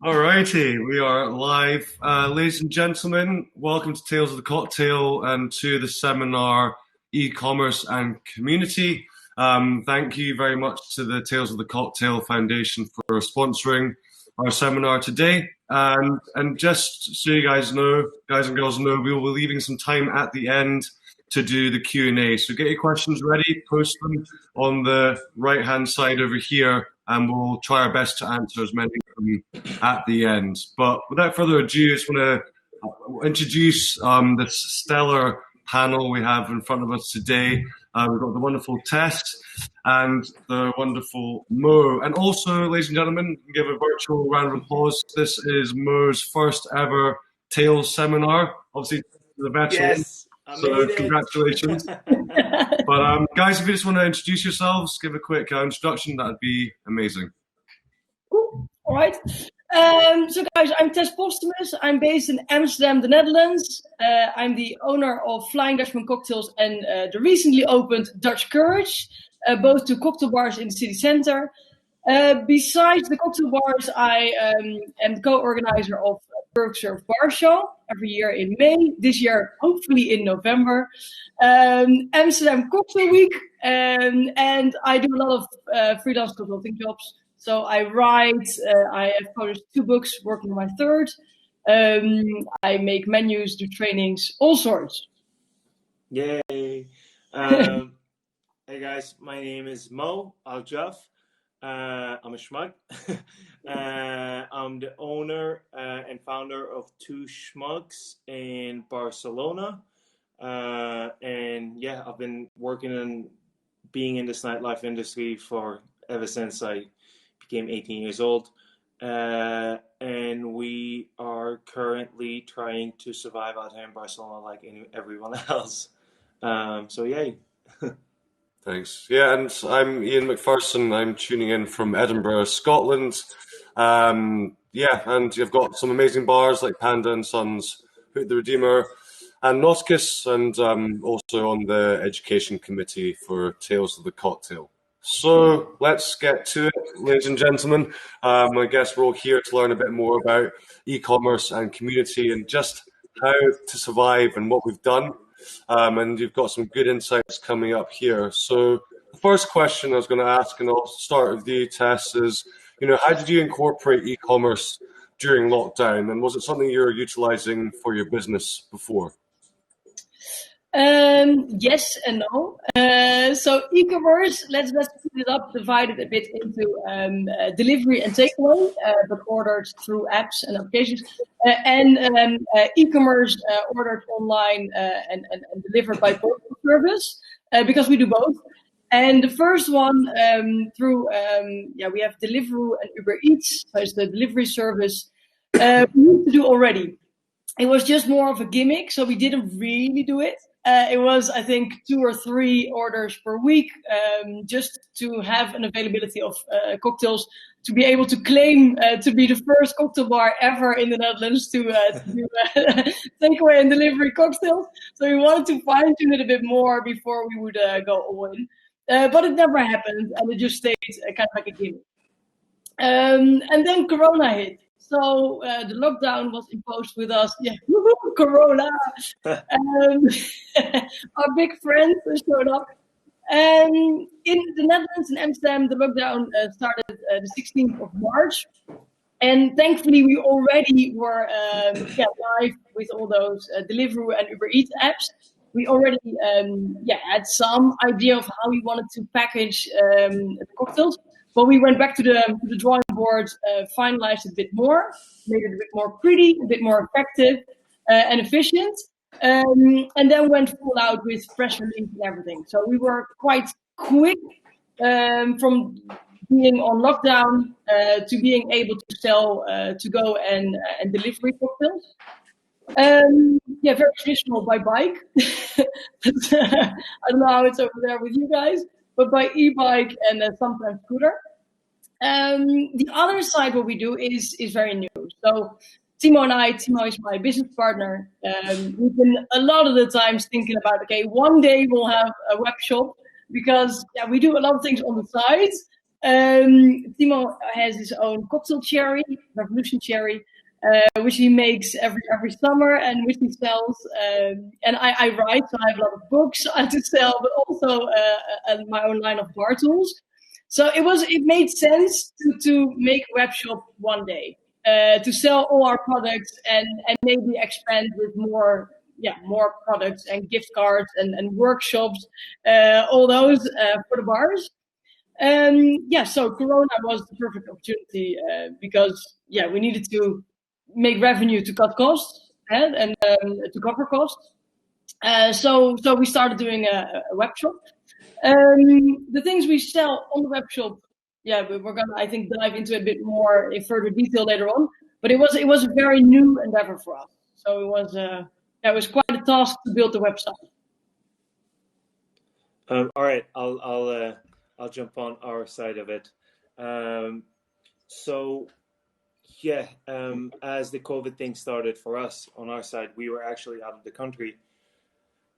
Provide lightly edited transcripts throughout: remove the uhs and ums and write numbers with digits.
Alrighty, we are live. Ladies and gentlemen, welcome to Tales of the Cocktail and to the seminar E-Commerce and Community. Thank you very much to the Tales of the Cocktail Foundation for sponsoring our seminar today. And just so you guys know, guys and girls know, we will be leaving some time at the end to do the Q&A. So get your questions ready, post them on the right-hand side over here, and we'll try our best to answer as many of them at the end. But without further ado, I just want to introduce this stellar panel we have in front of us today. We've got the wonderful Tess and the wonderful Mo. And also, ladies and gentlemen, give a virtual round of applause. This is Mo's first ever Tales seminar. Obviously, the veteran. Yes. So congratulations. But guys, if you just want to introduce yourselves, give a quick introduction, that'd be amazing. Cool. All right. So guys, I'm Tess Posthumus. I'm based in Amsterdam, the Netherlands. I'm the owner of Flying Dutchman Cocktails and the recently opened Dutch Courage, both two cocktail bars in the city center. Besides the cocktail bars, I am the co-organizer of Serve Bar Show every year in May. This year, hopefully in November. Amsterdam Cocktail Week, and I do a lot of freelance consulting jobs. So I write. I have published 2 books, working on my 3rd. I make menus, do trainings, all sorts. Yay! Hey guys, my name is Mo Aljaff. I'm a schmuck. I'm the owner and founder of 2 Schmucks in Barcelona. And yeah, I've been working on being in this nightlife industry for ever since I became 18 years old. And we are currently trying to survive out here in Barcelona like everyone else. So yay. Thanks. Yeah, and I'm Iain McPherson. I'm tuning in from Edinburgh, Scotland. Yeah, and you've got some amazing bars like Panda and Sons, Hoot the Redeemer, and Nauticus, and also on the education committee for Tales of the Cocktail. So let's get to it, ladies and gentlemen. I guess we're all here to learn a bit more about e-commerce and community and just how to survive and what we've done. And you've got some good insights coming up here. So the first question I was going to ask, and I'll start with you, Tess, is, how did you incorporate e-commerce during lockdown? And was it something you were utilizing for your business before? Yes and no. So e-commerce, let's split it up, divide it a bit into delivery and takeaway, but ordered through apps and applications, and e-commerce ordered online and delivered by postal service, because we do both. And the first one through, we have Deliveroo and Uber Eats, so it's the delivery service. We used to do already. It was just more of a gimmick, so we didn't really do it. It was, I think, 2 or 3 orders per week, just to have an availability of cocktails, to be able to claim to be the first cocktail bar ever in the Netherlands to do takeaway and delivery cocktails. So we wanted to fine-tune it a bit more before we would go all in. But it never happened, and it just stayed kind of like a gimmick. And then Corona hit. So the lockdown was imposed with us. Yeah, Corona. Our big friends showed up. And in the Netherlands, in Amsterdam, the lockdown started the 16th of March. And thankfully, we already were live with all those Deliveroo and Uber Eats apps. We already had some idea of how we wanted to package the cocktails. But we went back to the drawing board, finalized it a bit more, made it a bit more pretty, a bit more effective and efficient, and then went full out with press release and everything. So we were quite quick from being on lockdown to being able to sell to go and delivery cocktails. Very traditional by bike. I don't know how it's over there with you guys, but by e-bike and sometimes scooter. The other side, what we do is very new. So Timo is my business partner. We've been a lot of the times thinking about, one day we'll have a web shop, because we do a lot of things on the side, Timo has his own cocktail cherry, Revolution Cherry, which he makes every summer and which he sells. And I write, so I have a lot of books to sell, but also my own line of bar tools. So it made sense to make a web shop one day, to sell all our products and maybe expand with more products and gift cards and workshops, all those for the bars. So Corona was the perfect opportunity because we needed to make revenue to cut costs and to cover costs. So we started doing a web shop. The things we sell on the web shop, we're gonna, I think, dive into a bit more in further detail later on. But it was a very new endeavor for us. So it was quite a task to build the website. All right, I'll jump on our side of it. As the COVID thing started for us on our side, we were actually out of the country,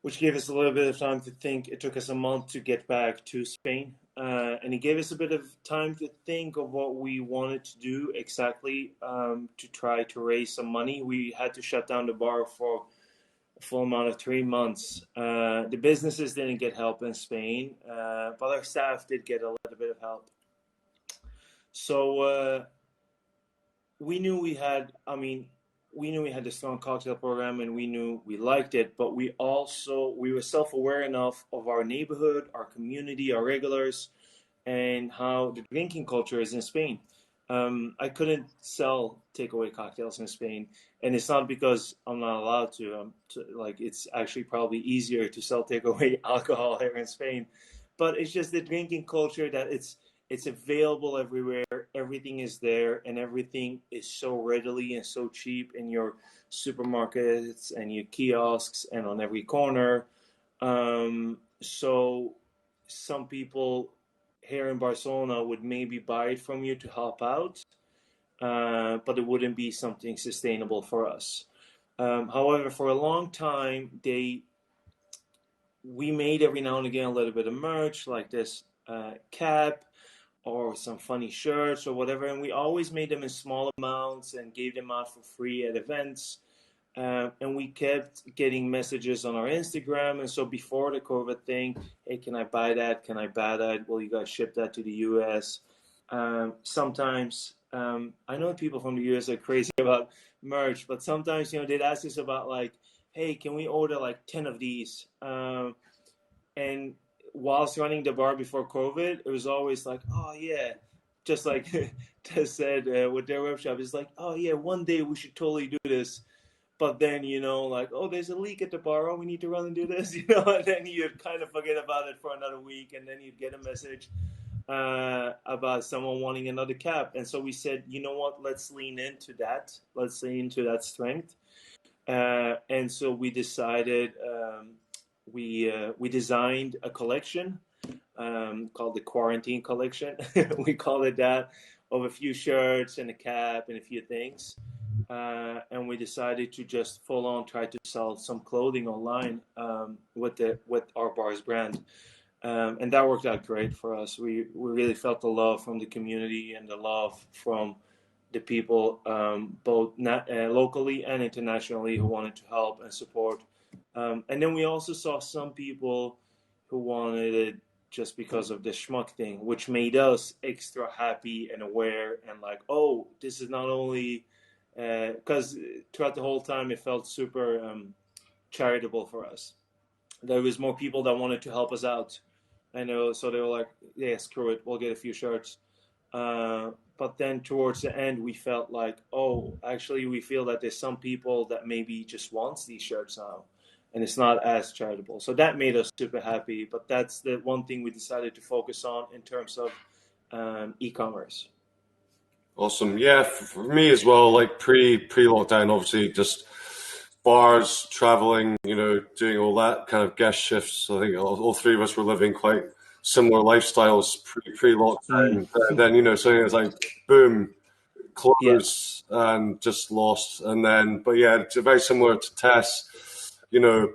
which gave us a little bit of time to think. It took us a month to get back to Spain, and it gave us a bit of time to think of what we wanted to do exactly to try to raise some money. We had to shut down the bar for a full amount of 3 months. The businesses didn't get help in Spain, but our staff did get a little bit of help. So we knew we had a strong cocktail program, and we knew we liked it, but we were self-aware enough of our neighborhood, our community, our regulars, and how the drinking culture is in Spain. I couldn't sell takeaway cocktails in Spain, and it's not because I'm not allowed to. It's actually probably easier to sell takeaway alcohol here in Spain, but it's just the drinking culture that it's available everywhere. Everything is there, and everything is so readily and so cheap in your supermarkets and your kiosks and on every corner. So some people here in Barcelona would maybe buy it from you to help out, but it wouldn't be something sustainable for us. However, for a long time, we made every now and again a little bit of merch, like this cap or some funny shirts or whatever, and we always made them in small amounts and gave them out for free at events. And we kept getting messages on our Instagram. And so before the COVID thing, hey, can I buy that? Can I buy that? Will you guys ship that to the US? Sometimes, I know people from the US are crazy about merch, but sometimes, they'd ask us about like, hey, can we order like 10 of these? And whilst running the bar before COVID, it was always like, oh yeah, just like Tess said with their web shop, it's like, oh yeah, one day we should totally do this. But then, like, oh, there's a leak at the bar, oh, we need to run and do this, and then you'd kind of forget about it for another week, and then you'd get a message about someone wanting another cap. And so we said, you know what, let's lean into that. Let's lean into that strength. And so we decided, we designed a collection called the Quarantine Collection. We called it that, of a few shirts and a cap and a few things. And we decided to just full on try to sell some clothing online with our bar's brand. And that worked out great for us. We really felt the love from the community and the love from the people, both locally and internationally, who wanted to help and support. And then we also saw some people who wanted it just because of the schmuck thing, which made us extra happy and aware and like, oh, this is not only... because throughout the whole time it felt super charitable for us. There was more people that wanted to help us out. I know, so they were like, yeah, screw it, we'll get a few shirts. But then towards the end, we felt like, oh, actually, we feel that there's some people that maybe just wants these shirts now, and it's not as charitable. So that made us super happy. But that's the one thing we decided to focus on in terms of e-commerce. Awesome. Yeah, for me as well, like pre-lockdown, obviously just bars, traveling, doing all that kind of guest shifts. I think all three of us were living quite similar lifestyles pre-lockdown. Then, so it was like, boom, close and just lost. And then, but yeah, it's very similar to Tess. I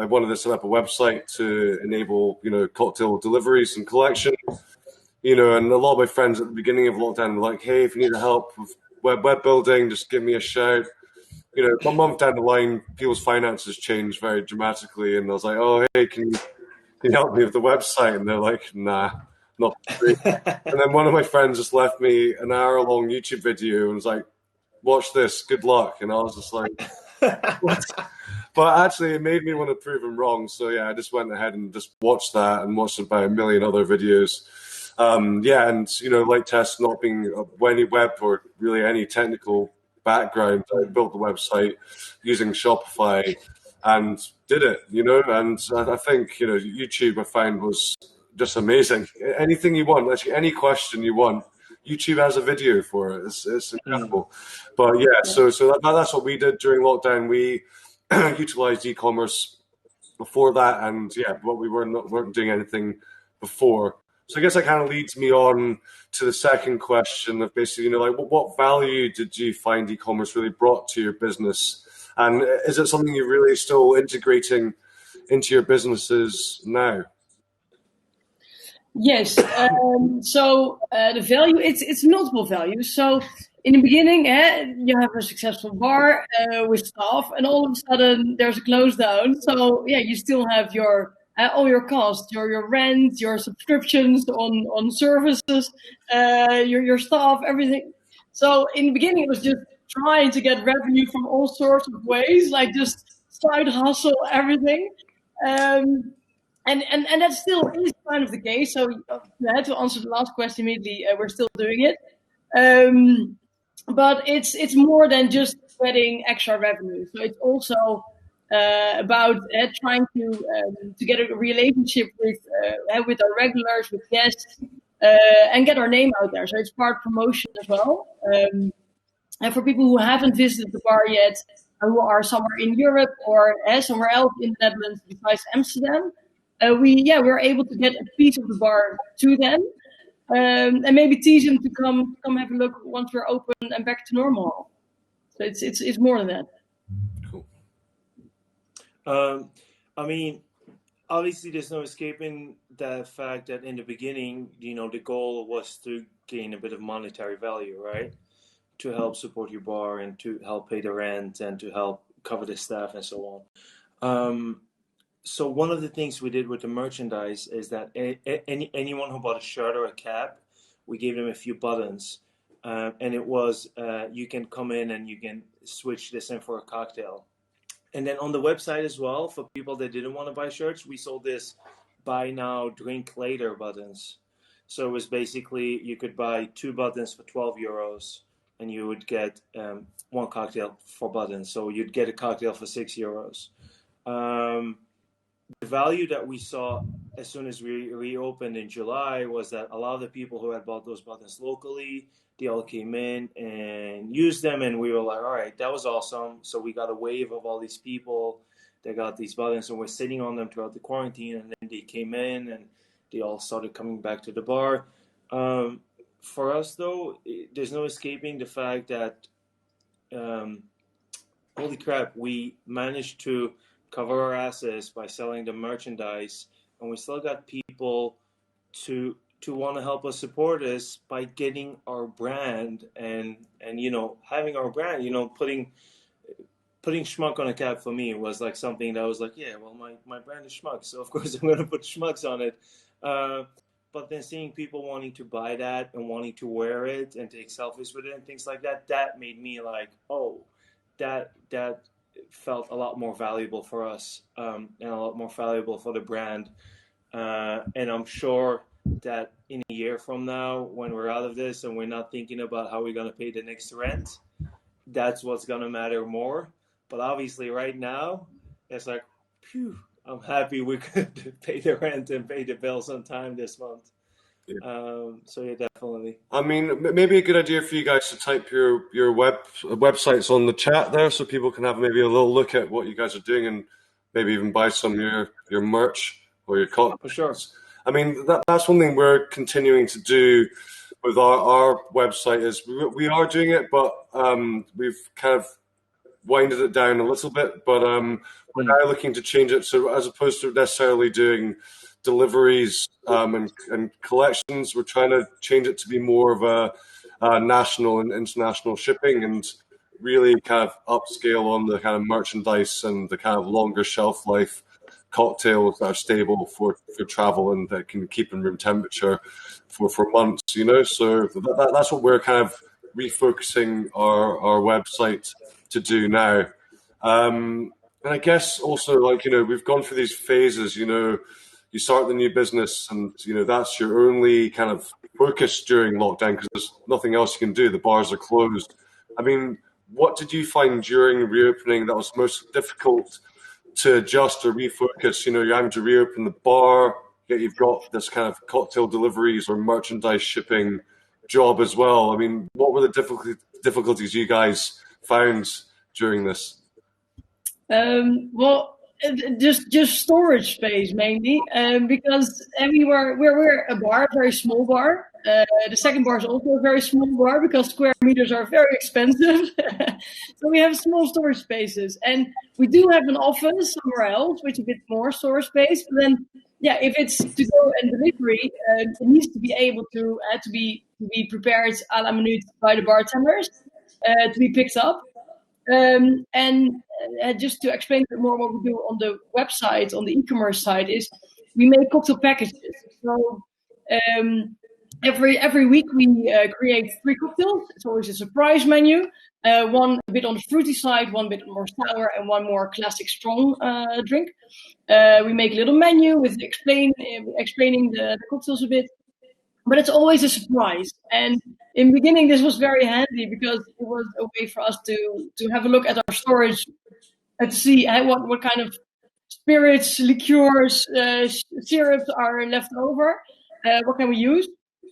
wanted to set up a website to enable, cocktail deliveries and collection. you know, and a lot of my friends at the beginning of lockdown were like, hey, if you need help with web building, just give me a shout. You know, a month down the line, people's finances changed very dramatically, and I was like, oh, hey, can you help me with the website? And they're like, nah, not free. And then one of my friends just left me an hour-long YouTube video and was like, watch this, good luck. And I was just like, what? But actually, it made me want to prove him wrong. So yeah, I just went ahead and just watched that and watched about a million other videos. Yeah, and you know, like Tess, not being any web or really any technical background, I built the website using Shopify and did it, you know. And I think, you know, YouTube I find was just amazing. Anything you want, actually any question you want, YouTube has a video for it. It's incredible. But yeah, so that's what we did during lockdown. We utilized e-commerce before that, and yeah, but we weren't doing anything before. So I guess that kind of leads me on to the second question of basically, you know, like what value did you find e-commerce really brought to your business? And is it something you're really still integrating into your businesses now? Yes. So the value, it's multiple values. So in the beginning, you have a successful bar with staff, and all of a sudden there's a close down. So yeah, you still have your all your costs, your rent, your subscriptions on services, your staff, everything. So in the beginning, it was just trying to get revenue from all sorts of ways, like just side hustle everything. And that still is kind of the case. So to answer the last question immediately, we're still doing it. But it's more than just getting extra revenue. So it's also about trying to get a relationship with our regulars, with guests, and get our name out there. So it's part promotion as well. And for people who haven't visited the bar yet, who are somewhere in Europe or somewhere else in the Netherlands besides Amsterdam, we're able to get a piece of the bar to them, and maybe tease them to come have a look once we're open and back to normal. So it's more than that. Cool. I mean, obviously, there's no escaping the fact that in the beginning, you know, the goal was to gain a bit of monetary value, right? To help support your bar and to help pay the rent and to help cover the staff and so on. So one of the things we did with the merchandise is that anyone who bought a shirt or a cap, we gave them a few buttons. And it was, you can come in and you can switch this in for a cocktail. And then on the website as well, for people that didn't want to buy shirts, we sold this buy now, drink later buttons. So it was basically, you could buy 2 buttons for 12 euros and you would get 1 cocktail for buttons. So you'd get a cocktail for 6 euros. The value that we saw as soon as we reopened in July was that a lot of the people who had bought those buttons locally, they all came in and used them, and we were like, all right, that was awesome. So we got a wave of all these people that got these buttons, and we're sitting on them throughout the quarantine, and then they came in and they all started coming back to the bar. For us, though, there's no escaping the fact that, holy crap, we managed to cover our asses by selling the merchandise, and we still got people to want to help us support us by getting our brand and you know, having our brand, you know, putting Schmuck on a cap for me was like something that was like, yeah, well, my brand is Schmuck, so of course I'm going to put Schmucks on it. But then seeing people wanting to buy that and wanting to wear it and take selfies with it and things like that, that made me like, oh, that felt a lot more valuable for us, and a lot more valuable for the brand. And I'm sure that in a year from now, when we're out of this and we're not thinking about how we're going to pay the next rent, that's what's going to matter more. But obviously right now, it's like, phew, I'm happy we could pay the rent and pay the bills on time this month. Yeah. So yeah, definitely. I mean, maybe a good idea for you guys to type your websites on the chat there, so people can have maybe a little look at what you guys are doing and maybe even buy some of your merch or your cocktails. For sure. I mean, that's one thing we're continuing to do with our website is we are doing it, but we've kind of winded it down a little bit. But we're now looking to change it, so as opposed to necessarily doing deliveries and collections. We're trying to change it to be more of a national and international shipping, and really kind of upscale on the kind of merchandise and the kind of longer shelf life cocktails that are stable for travel and that can keep in room temperature for months, you know. So that's what we're kind of refocusing our website to do now. And I guess also, like, you know, we've gone through these phases, you know. You start the new business and, you know, that's your only kind of focus during lockdown because there's nothing else you can do. The bars are closed. I mean, what did you find during reopening that was most difficult to adjust or refocus? You know, you're having to reopen the bar, yet you've got this kind of cocktail deliveries or merchandise shipping job as well. I mean, what were the difficulties you guys found during this? Well, just storage space mainly, because everywhere we're a bar, a very small bar. The second bar is also a very small bar because square meters are very expensive. So we have small storage spaces, and we do have an office somewhere else, which is a bit more storage space. But then, yeah, if it's to go and delivery, it needs to be able to be prepared à la minute by the bartenders to be picked up. And just to explain a bit more what we do on the website, on the e-commerce side, is we make cocktail packages. So every week we create 3 cocktails. It's always a surprise menu. One a bit on the fruity side, one bit more sour, and one more classic strong drink. We make a little menu with explaining the cocktails a bit. But it's always a surprise. And in the beginning, this was very handy because it was a way for us to have a look at our storage and to see what kind of spirits, liqueurs, syrups are left over. What can we use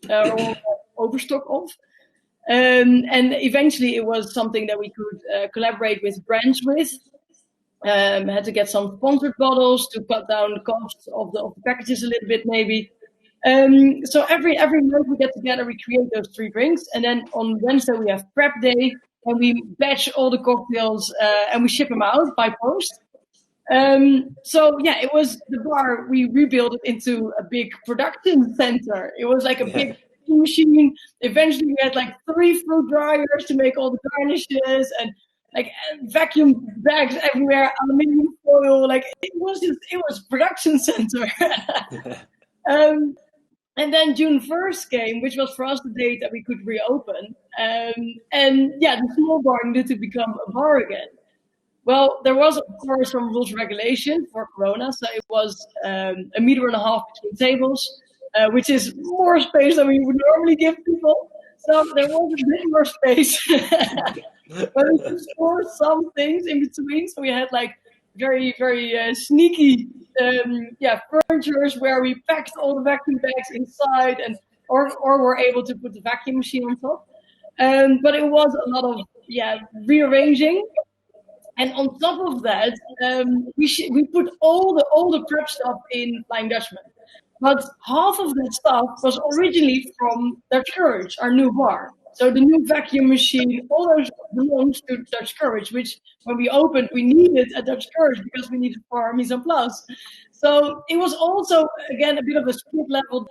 or overstock of? And eventually, it was something that we could collaborate with brands with. Had to get some sponsored bottles to cut down the cost of the packages a little bit, maybe. So every month we get together, we create those 3 drinks, and then on Wednesday we have prep day, and we batch all the cocktails and we ship them out by post. So yeah, it was the bar. We rebuilt it into a big production center. It was like a big machine. Eventually, we had like 3 fruit dryers to make all the garnishes, and like vacuum bags everywhere, aluminium foil. Like it was production center. And then June 1st came, which was for us the date that we could reopen. And yeah, the small bar needed to become a bar again. Well, there was, of course, some rules and regulation for Corona. So it was 1.5 meters between tables, which is more space than we would normally give people. So there was a bit more space. But we could store some things in between. So we had like very, very sneaky furnitures where we packed all the vacuum bags inside or were able to put the vacuum machine on top. But it was a lot of rearranging. And on top of that, we put all the prep stuff in Flying Dutchman. But half of that stuff was originally from Dutch Courage, our new bar. So the new vacuum machine, all those belongs to Dutch Courage, which when we opened, we needed a Dutch Courage because we needed for our mise en place. So it was also, again, a bit of a split level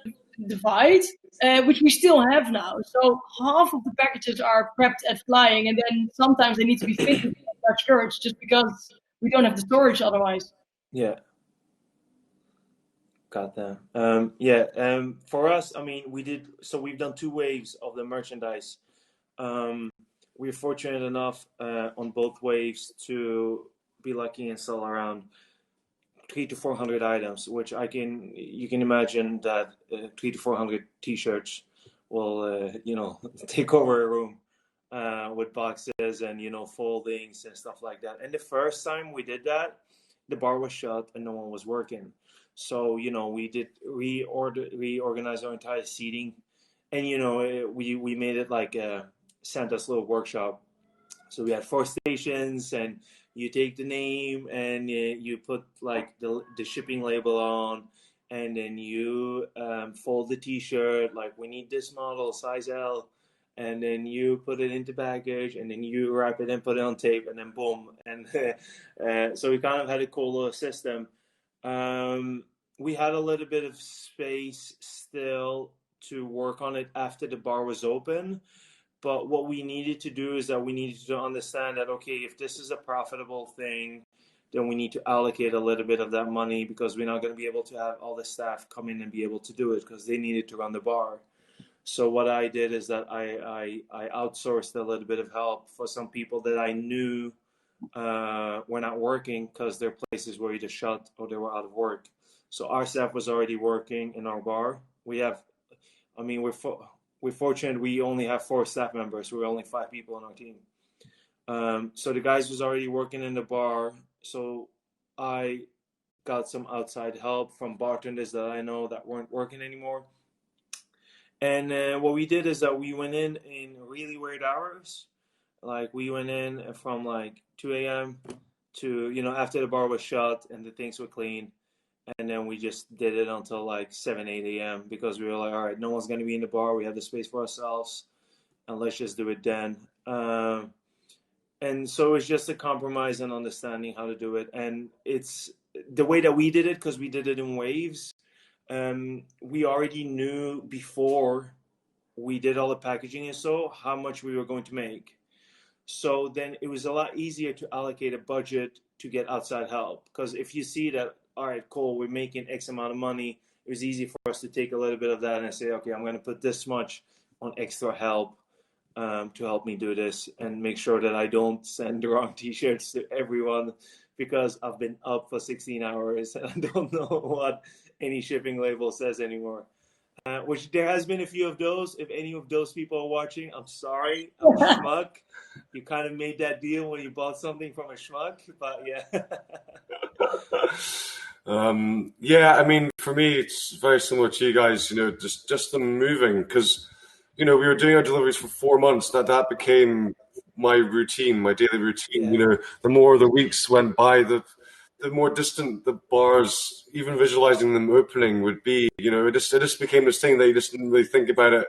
divide, which we still have now. So half of the packages are prepped at Flying, and then sometimes they need to be fitted at Dutch Courage just because we don't have the storage otherwise. Yeah. Got that. For us, I mean, we've done 2 waves of the merchandise. We're fortunate enough on both waves to be lucky and sell around 300 to 400 items, which you can imagine that 300 to 400 t-shirts will, take over a room with boxes and, foldings and stuff like that. And the first time we did that, the bar was shut and no one was working. So, we did reorganize our entire seating, and, we made it like Santa's little workshop. So we had 4 stations, and you take the name and you put like the shipping label on, and then you fold the t-shirt, like we need this model, size L, and then you put it into baggage, and then you wrap it and put it on tape, and then boom. And so we kind of had a cool little system. we had a little bit of space still to work on it after the bar was open. But what we needed to do is that we needed to understand that, okay, if this is a profitable thing, then we need to allocate a little bit of that money, because we're not going to be able to have all the staff come in and be able to do it, because they needed to run the bar. So what I did is that I outsourced a little bit of help for some people that I knew were not working, because their places were either shut or they were out of work. So our staff was already working in our bar. We're fortunate we only have 4 staff members. We're only 5 people on our team. So the guys was already working in the bar. So I got some outside help from bartenders that I know that weren't working anymore. And what we did is that we went in really weird hours. Like we went in from like 2 a.m. to, after the bar was shut and the things were clean. And then we just did it until like 7, 8 a.m. because we were like, all right, no one's going to be in the bar. We have the space for ourselves, and let's just do it then. And so it's just a compromise and understanding how to do it. And it's the way that we did it, because we did it in waves. We already knew before we did all the packaging and so how much we were going to make. So then it was a lot easier to allocate a budget to get outside help. Because if you see that, all right, cool, we're making X amount of money, it was easy for us to take a little bit of that and say, okay, I'm going to put this much on extra help to help me do this, and make sure that I don't send the wrong t-shirts to everyone, because I've been up for 16 hours and I don't know what any shipping label says anymore. Which there has been a few of those. If any of those people are watching, I'm sorry, I'm a schmuck. You kind of made that deal when you bought something from a schmuck, but yeah. Yeah, I mean, for me, it's very similar to you guys, just them moving, because, we were doing our deliveries for 4 months. That became my routine, my daily routine. Yeah. The more the weeks went by, the more distant the bars, even visualizing them opening, would be. It just became this thing that you just didn't really think about it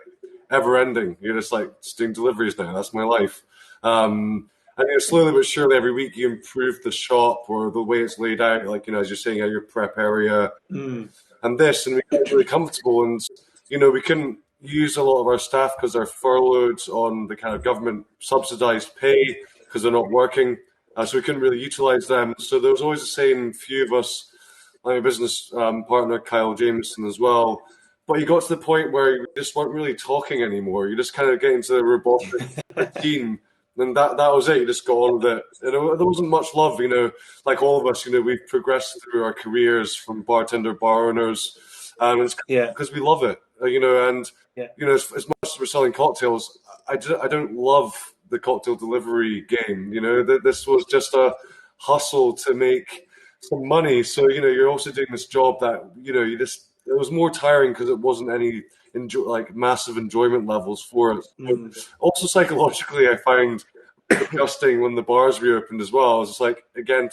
ever ending. You're just like, just doing deliveries now. That's my life. And slowly but surely, every week you improve the shop or the way it's laid out. Like, as you're saying, your prep area and this, and we got really comfortable. And, we couldn't use a lot of our staff because they're furloughed on the kind of government subsidized pay because they're not working. So we couldn't really utilize them. So there was always the same few of us, my business partner, Kyle Jameson, as well. But you got to the point where you just weren't really talking anymore. You just kind of get into the robotic routine. And that was it. You just got on with it. There wasn't much love, like all of us, we've progressed through our careers from bartender, bar owners. And it's because we love it, and, as much as we're selling cocktails, I don't love the cocktail delivery game. This was just a hustle to make some money. So, you're also doing this job that, it was more tiring because it wasn't any massive enjoyment levels for it. Also psychologically, I found adjusting when the bars reopened as well. I was just like, again,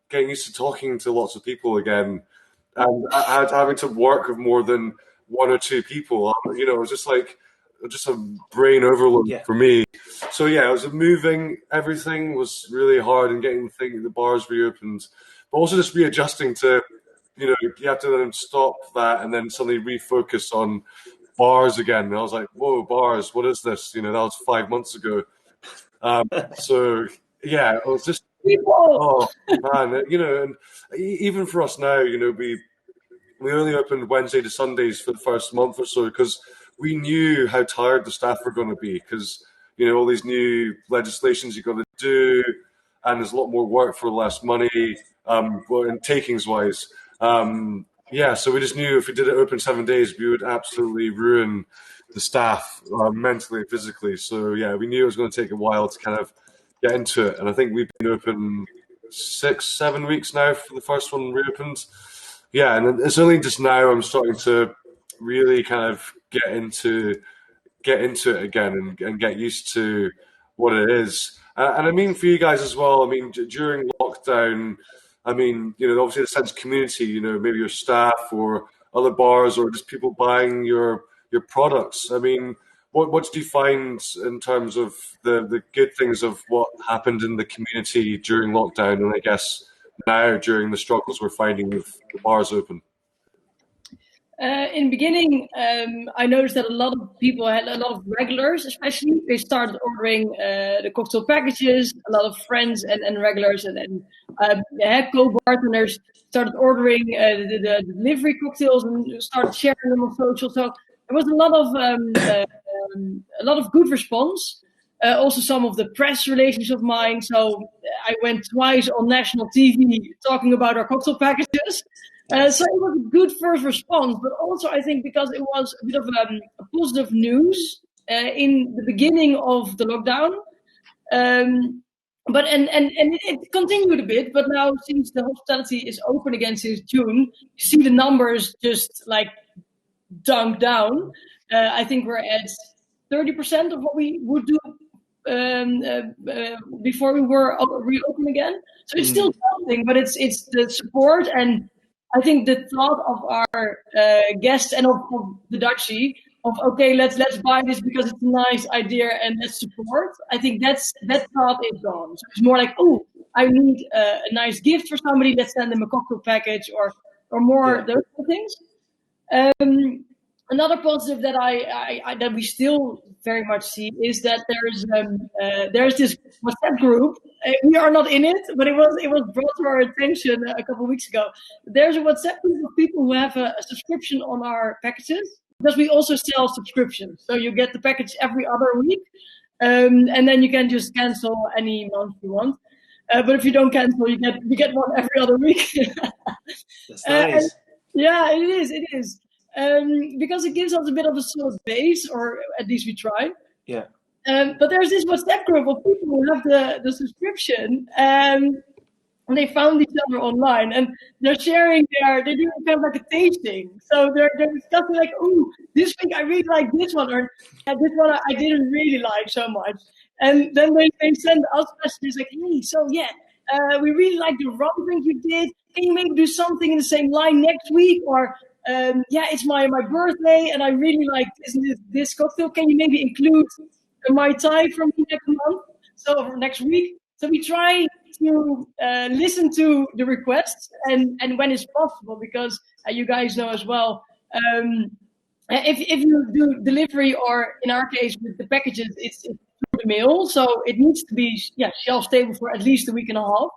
getting used to talking to lots of people again, and having to work with more than 1 or 2 people. It was just like a brain overload for me. So it was moving. Everything was really hard, and getting the bars reopened, but also just readjusting to, you have to then stop that and then suddenly refocus on bars again. And I was like, whoa, bars, what is this? That was 5 months ago. So it was just, oh man, and even for us now, we only opened Wednesday to Sundays for the first month or so because we knew how tired the staff were going to be, because all these new legislations you've got to do, and there's a lot more work for less money, in takings wise. So we just knew if we did it open 7 days, we would absolutely ruin the staff mentally and physically. So we knew it was going to take a while to kind of get into it. And I think we've been open 6-7 weeks now for the first one reopened. And it's only just now I'm starting to really kind of get into it again and get used to what it is. And I mean, for you guys as well, I mean, during lockdown, I mean, obviously the sense of community, maybe your staff or other bars or just people buying your products. I mean, what did you find in terms of the good things of what happened in the community during lockdown, and I guess now during the struggles we're finding with the bars open? In the beginning, I noticed that a lot of people had a lot of regulars, especially. They started ordering the cocktail packages. A lot of friends and regulars and co-bartenders started ordering the delivery cocktails and started sharing them on social. So there was a lot of good response. Also, some of the press relations of mine. So I went twice on national TV talking about our cocktail packages. So it was a good first response, but also I think because it was a bit of a positive news in the beginning of the lockdown. But it continued a bit, but now since the hospitality is open again since June, you see the numbers just like dunk down. I think we're at 30% of what we would do before we were reopen again. So it's still something, but it's the support, and I think the thought of our guests and of the Dutchie of okay, let's buy this because it's a nice idea and let's support. I think that thought is gone. So it's more like, oh, I need a nice gift for somebody. Let's send them a cocktail package or more those kind of things. Another positive that that we still very much see is that there's this WhatsApp group. We are not in it, but it was brought to our attention a couple of weeks ago. There's a WhatsApp group of people who have a subscription on our packages because we also sell subscriptions. So you get the package every other week, and then you can just cancel any month you want. But if you don't cancel, you get one every other week. That's nice. Yeah, it is. Because it gives us a bit of a solid base, or at least we try. Yeah. But there's this WhatsApp group of people who have the subscription, and they found each other online, and they're sharing they're doing kind of like a tasting. So they're discussing like, oh, this week I really like this one, or this one I didn't really like so much. And then they send us messages like, hey, so yeah, we really like the rum drink you did. Can you maybe do something in the same line next week? Or it's my birthday and I really like this cocktail. Can you maybe include a Mai Tai from me next month? So next week. So we try to listen to the requests and when it's possible, because you guys know as well, if you do delivery, or in our case with the packages, it's through the mail, so it needs to be shelf stable for at least a week and a half.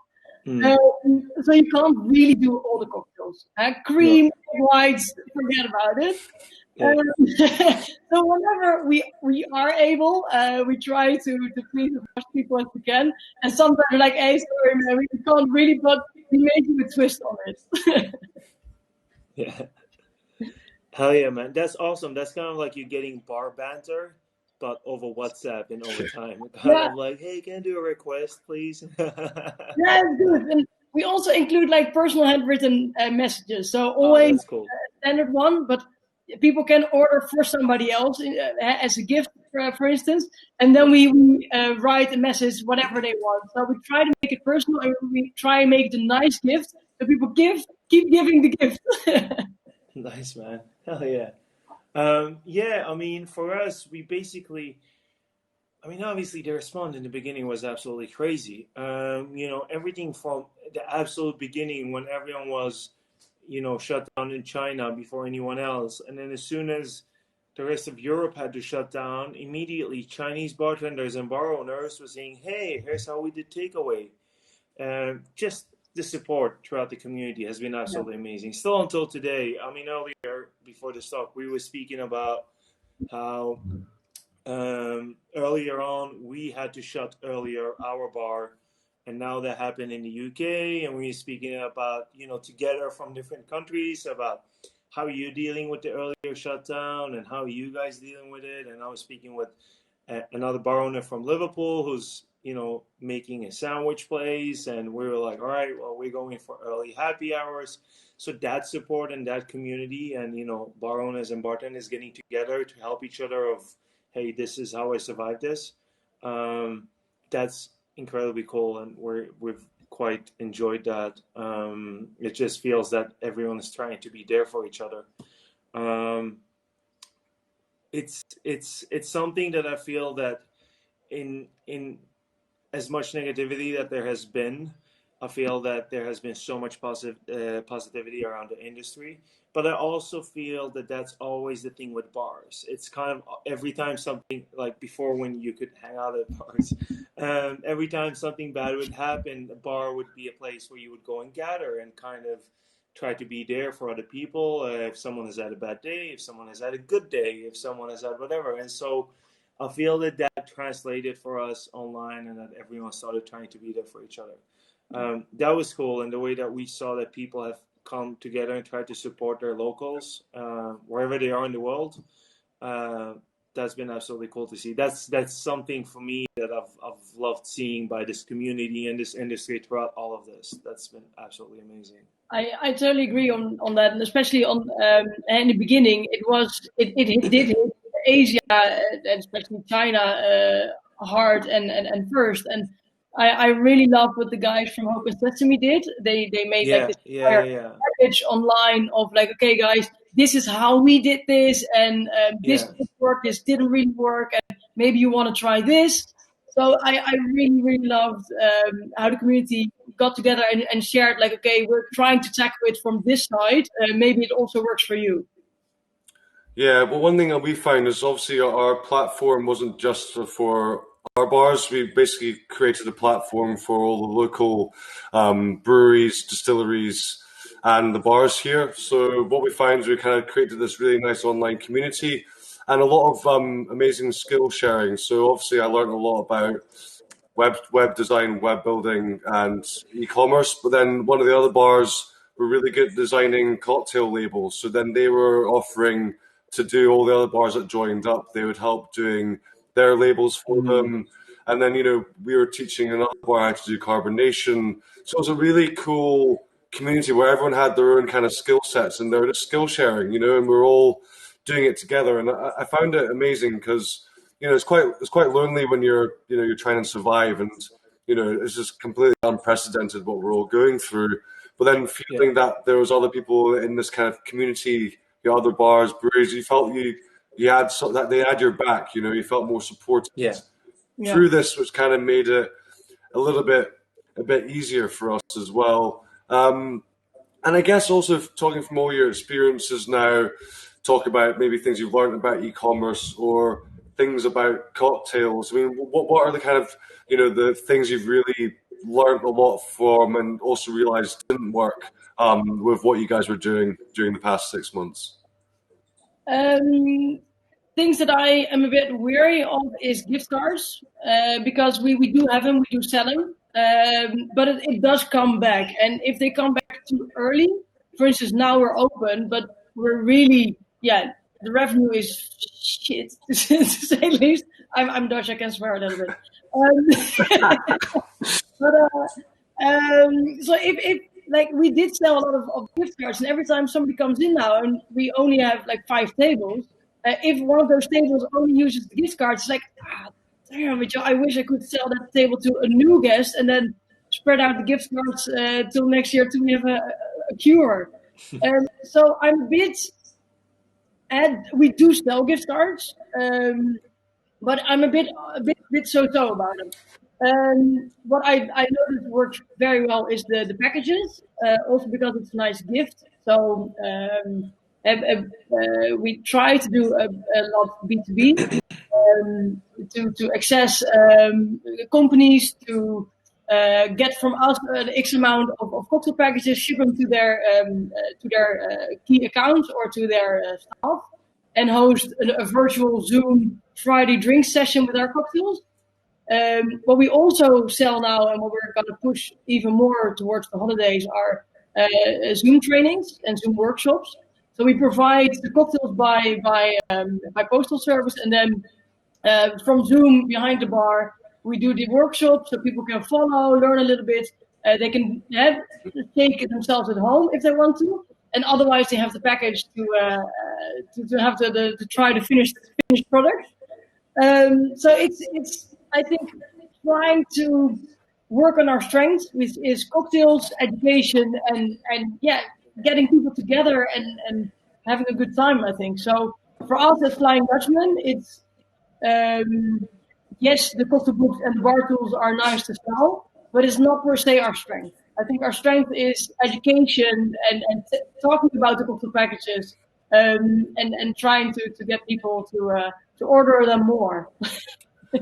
So you can't really do all the cocktails. Cream, whites, forget about it. So whenever we are able, we try to please as much people as we can. And sometimes we're like, hey, sorry, man, we can't really, but we made you a twist on it. Yeah. Hell yeah, man. That's awesome. That's kind of like you getting bar banter, but over WhatsApp and over time. Kind of like, hey, can I do a request, please? Yeah, it's good. And we also include like personal handwritten messages. So always that's cool. A standard one, but people can order for somebody else as a gift, for instance. And then we write a message, whatever they want. So we try to make it personal, and we try and make it a nice gift. So people keep giving the gift. Nice, man. Hell yeah. I mean, for us, we basically, obviously the response in the beginning was absolutely crazy. Everything from the absolute beginning when everyone was, shut down in China before anyone else. And then as soon as the rest of Europe had to shut down, immediately Chinese bartenders and bar owners were saying, hey, here's how we did takeaway. Just the support throughout the community has been absolutely amazing. Still until today. I mean, earlier, before the talk, we were speaking about how earlier on we had to shut earlier our bar, and now that happened in the UK, and we were speaking about, together from different countries, about how you're dealing with the earlier shutdown and how you guys dealing with it. And I was speaking with another bar owner from Liverpool who's making a sandwich place, and we were like, all right, well, we're going for early happy hours. So that support and that community, and bar owners and bartenders getting together to help each other of, hey, this is how I survived this. That's incredibly cool, and we've quite enjoyed that. It just feels that everyone is trying to be there for each other. It's something that I feel that in as much negativity that there has been, I feel that there has been so much positivity around the industry, but I also feel that that's always the thing with bars. It's kind of every time something, like before when you could hang out at bars, every time something bad would happen, a bar would be a place where you would go and gather and kind of try to be there for other people. If someone has had a bad day, if someone has had a good day, if someone has had whatever. And so I feel that that translated for us online, and that everyone started trying to be there for each other. That was cool, and the way that we saw that people have come together and tried to support their locals wherever they are in the world. That's been absolutely cool to see. That's something for me that I've loved seeing by this community and this industry throughout all of this. That's been absolutely amazing. I totally agree on that, and especially on in the beginning, it did hit Asia and especially China hard and first. And I really love what the guys from Hope and Sesame did. They made like this package online of like, okay, guys, this is how we did this, and this did work, this didn't really work, and maybe you want to try this. So I really, really loved how the community got together and shared, like, okay, we're trying to tackle it from this side. Maybe it also works for you. Yeah, well, one thing that we found is obviously our platform wasn't just for our bars. We basically created a platform for all the local breweries, distilleries, and the bars here. So what we found is we kind of created this really nice online community and a lot of amazing skill sharing. So obviously I learned a lot about web design, web building, and e-commerce. But then one of the other bars were really good at designing cocktail labels. So then they were offering to do all the other bars that joined up. They would help doing their labels for them. And then, we were teaching another bar how to do carbonation. So it was a really cool community where everyone had their own kind of skill sets and they were just skill sharing, and we were all doing it together. And I found it amazing because, it's quite lonely when you're trying to survive, and, it's just completely unprecedented what we're all going through. But then feeling that there was other people in this kind of community, other bars, breweries, you felt you had that they had your back, you felt more supported through this, which kind of made it a bit easier for us as well. And I guess also talking from all your experiences now, talk about maybe things you've learned about e-commerce or things about cocktails. I mean, what are the kind of, the things you've really learned a lot from and also realized didn't work with what you guys were doing during the past 6 months? Things that I am a bit weary of is gift cards, because we do have them, we do sell them, but it does come back. And if they come back too early, for instance, now we're open, but we're really, the revenue is shit, to say the least. I'm Dutch, I can swear a little bit. So if like we did sell a lot of gift cards, and every time somebody comes in now, and we only have like 5 tables, if one of those tables only uses the gift cards, it's like, damn it, I wish I could sell that table to a new guest and then spread out the gift cards till next year till we have a cure. So I'm a bit. We do sell gift cards, but I'm a bit so-so about them. What I noticed works very well is the packages, also because it's a nice gift. So we try to do a lot B2B, to access companies to get from us the X amount of cocktail packages, ship them to their key accounts or to their staff, and host a virtual Zoom Friday drink session with our cocktails. What we also sell now, and what we're going to push even more towards the holidays, are Zoom trainings and Zoom workshops. So we provide the cocktails by postal service, and then from Zoom behind the bar, we do the workshop so people can follow, learn a little bit. They can take it themselves at home if they want to, and otherwise they have the package to have to try the finished product. So it's I think trying to work on our strengths, which is cocktails, education, and getting people together and having a good time, I think. So for us as Flying Dutchman, it's yes, the cocktail books and the bar tools are nice to sell, but it's not per se our strength. I think our strength is education and talking about the cocktail packages, and trying to get people to order them more.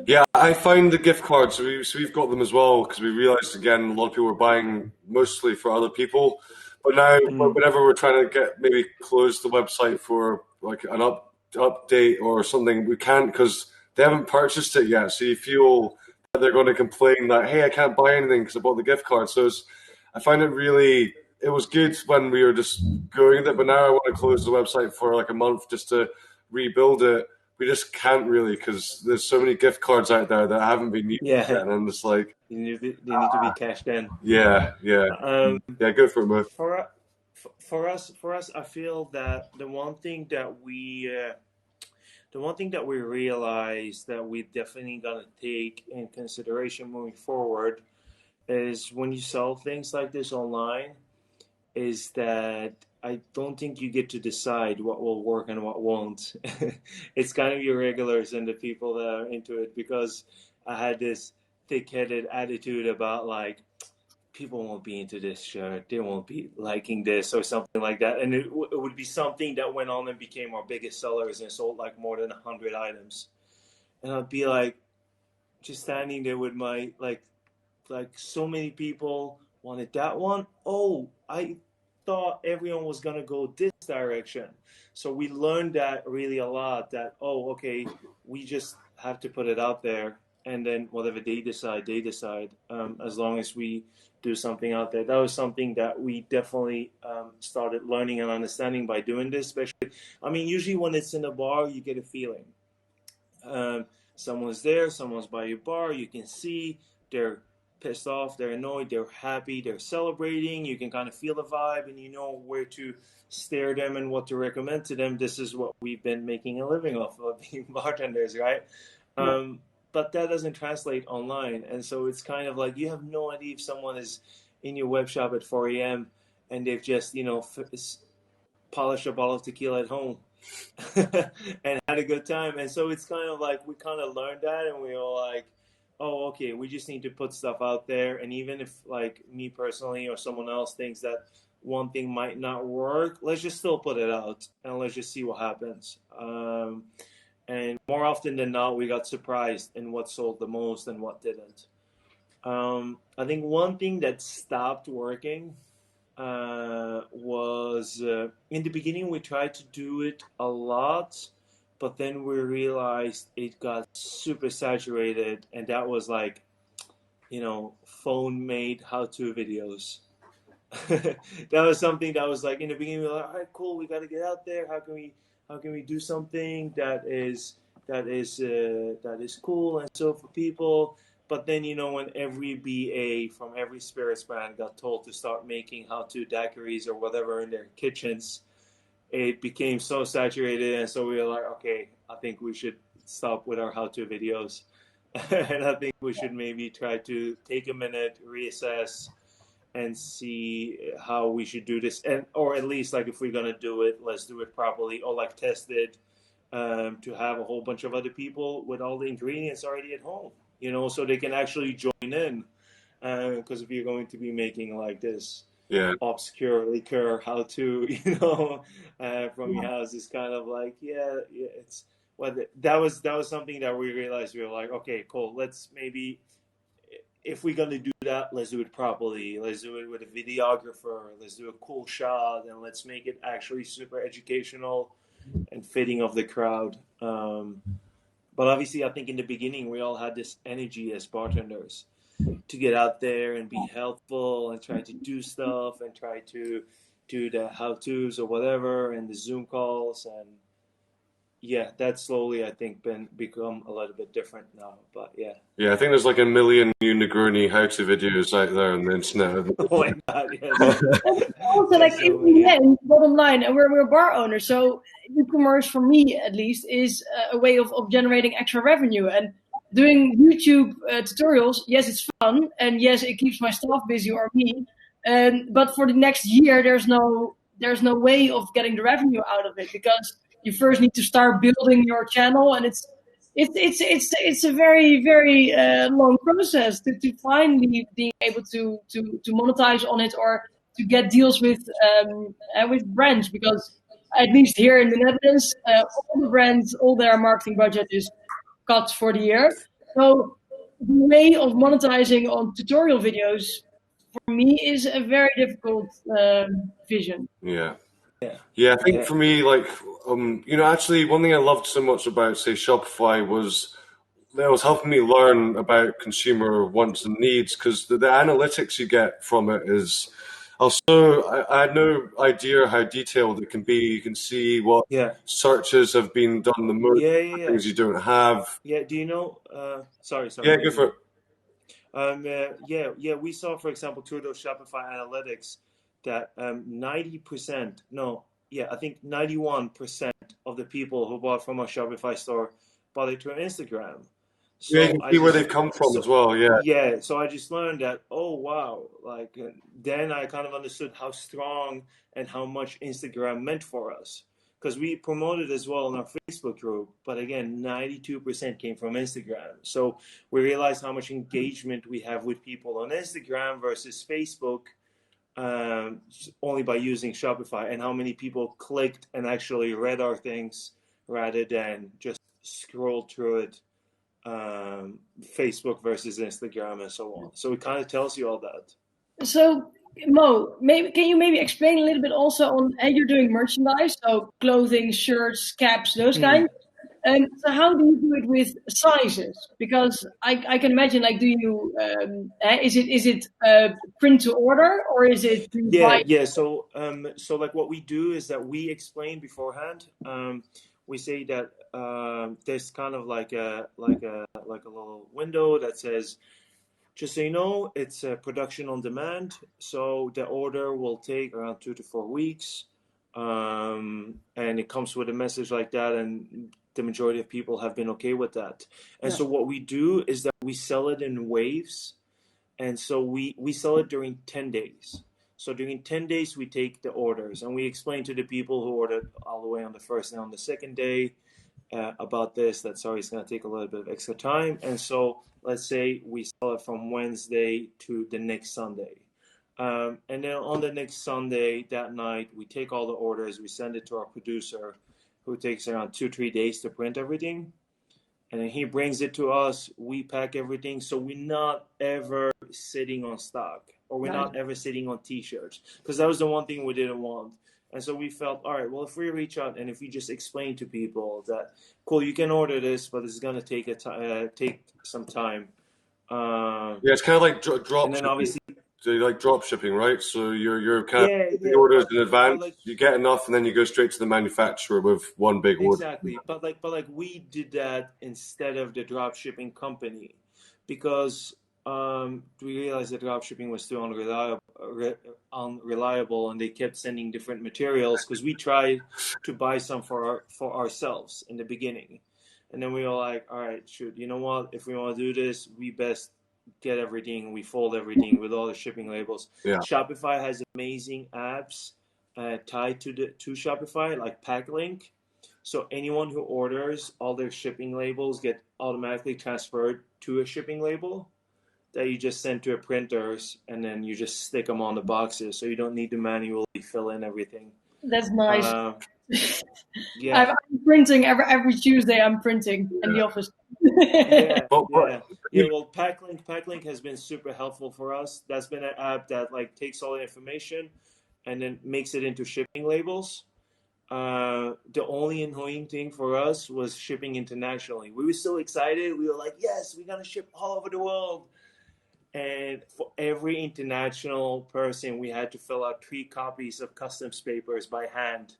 Yeah, I find the gift cards, we've got them as well because we realized again a lot of people are buying mostly for other people. But now, whenever we're trying to get maybe close the website for like an update or something, we can't because they haven't purchased it yet. So you feel that they're going to complain that, hey, I can't buy anything because I bought the gift card. So I find it was good when we were just going with it, but now I want to close the website for like a month just to rebuild it. We just can't really because there's so many gift cards out there that haven't been used yet, and I'm just like, they need to be cashed in. Yeah, go for it, Mo. For us, I feel that the one thing that we realize that we definitely gonna take in consideration moving forward is when you sell things like this online, is that I don't think you get to decide what will work and what won't. It's kind of your regulars and the people that are into it, because I had this thick-headed attitude about like, people won't be into this shirt, they won't be liking this or something like that, and it would be something that went on and became our biggest sellers and sold like more than 100 items, and I'd be like just standing there with my like so many people wanted that one. Oh, I thought everyone was gonna go this direction. So we learned that really a lot, that okay, we just have to put it out there, and then whatever they decide, as long as we do something out there. That was something that we definitely started learning and understanding by doing this. Especially, I mean, usually when it's in a bar, you get a feeling. Someone's there, someone's by your bar, you can see they're pissed off, they're annoyed, they're happy, they're celebrating. You can kind of feel the vibe, and you know where to steer them and what to recommend to them. This is what we've been making a living off of, being bartenders, right? Yeah. But that doesn't translate online, and so it's kind of like you have no idea if someone is in your web shop at 4 a.m. and they've just polished a bottle of tequila at home and had a good time. And so it's kind of like we kind of learned that, and we were like, oh, okay, we just need to put stuff out there. And even if like me personally or someone else thinks that one thing might not work, let's just still put it out and let's just see what happens. And more often than not, we got surprised in what sold the most and what didn't. I think one thing that stopped working was in the beginning we tried to do it a lot, but then we realized it got super saturated, and that was like, phone-made how-to videos. That was something that was like in the beginning we were like, all right, cool, we got to get out there. How can we do something that is cool and so for people? But then, when every BA from every spirits brand got told to start making how-to daiquiris or whatever in their kitchens, it became so saturated. And so we were like, okay, I think we should stop with our how-to videos. And I think we should maybe try to take a minute, reassess, and see how we should do this. Or at least, like, if we're going to do it, let's do it properly. Or like Tess did, to have a whole bunch of other people with all the ingredients already at home. So they can actually join in, because if you're going to be making like this obscure liquor, how to, from your house, is kind of like, it's that was something that we realized. We were like, okay, cool. Let's maybe, if we're gonna do that, let's do it properly. Let's do it with a videographer. Let's do a cool shot, and let's make it actually super educational and fitting of the crowd. But obviously, I think in the beginning, we all had this energy as bartenders to get out there and be helpful and try to do stuff and try to do the how-tos or whatever and the Zoom calls. And that slowly, I think, become a little bit different now. But yeah, I think there's like a million new Negroni how-to videos out there on the internet. Oh my God, yes. Also, like in the end, bottom line, and we're a bar owner, so e-commerce for me at least is a way of generating extra revenue. And doing YouTube tutorials, yes, it's fun, and yes, it keeps my staff busy or me. But for the next year, there's no way of getting the revenue out of it, because you first need to start building your channel, and it's it's a very very long process to finally being able to monetize on it or to get deals with brands, because at least here in the Netherlands, all the brands, all their marketing budget is cut for the year. So the way of monetizing on tutorial videos for me is a very difficult vision. Yeah, I think for me, like, actually one thing I loved so much about, say, Shopify was that it was helping me learn about consumer wants and needs, because the analytics you get from it is also, I had no idea how detailed it can be. You can see what searches have been done the most, things you don't have. Yeah, do you know, sorry. Yeah, go for it. We saw, for example, through those Shopify analytics that 90%, I think 91% of the people who bought from our Shopify store bought it through Instagram. So you can see where they've come from as well, Yeah, so I just learned that, oh, wow, like, then I kind of understood how strong and how much Instagram meant for us. Because we promoted as well in our Facebook group, but again, 92% came from Instagram. So we realized how much engagement we have with people on Instagram versus Facebook, only by using Shopify, and how many people clicked and actually read our things rather than just scroll through it. Facebook versus Instagram and so on. So it kind of tells you all that. So Mo, can you maybe explain a little bit also on how you're doing merchandise, so clothing, shirts, caps, those kinds? So how do you do it with sizes? Because I can imagine, like, do you is it print to order, or is it So like what we do is that we explain beforehand. We say that there's kind of like a little window that says, just so you know, it's a production on demand. So the order will take around 2 to 4 weeks, and it comes with a message like that, and the majority of people have been okay with that. And so what we do is that we sell it in waves, and so we sell it during 10 days. So during 10 days, we take the orders, and we explain to the people who ordered all the way on the first and on the second day about this, that sorry, it's going to take a little bit of extra time. And so let's say we sell it from Wednesday to the next Sunday. And then on the next Sunday, that night, we take all the orders, we send it to our producer, who takes around 2-3 days to print everything. And then he brings it to us, we pack everything. So we're not ever sitting on stock, or we're not ever sitting on t-shirts, because that was the one thing we didn't want. And so we felt, all right, well, if we reach out and if we just explain to people that, cool, you can order this, but it's going to take some time. It's kind of like drop and then shipping. Obviously, so you like drop shipping, right? So you're kind of the orders in advance. You get enough, and then you go straight to the manufacturer with one big order. Exactly, but we did that instead of the drop shipping company, because we realized that drop shipping was too unreliable, and they kept sending different materials, because we tried to buy some for ourselves in the beginning, and then we were like, all right, shoot, you know what? If we want to do this, we best get everything. We fold everything with all the shipping labels. Shopify has amazing apps tied to Shopify, like PackLink. So anyone who orders, all their shipping labels get automatically transferred to a shipping label that you just send to a printers, and then you just stick them on the boxes, so you don't need to manually fill in everything. That's nice. I'm printing every Tuesday. I'm printing in the office. Well, PackLink has been super helpful for us. That's been an app that like takes all the information and then makes it into shipping labels. The only annoying thing for us was shipping internationally. We were so excited. We were like, yes, we're gonna ship all over the world. And for every international person, we had to fill out 3 copies of customs papers by hand.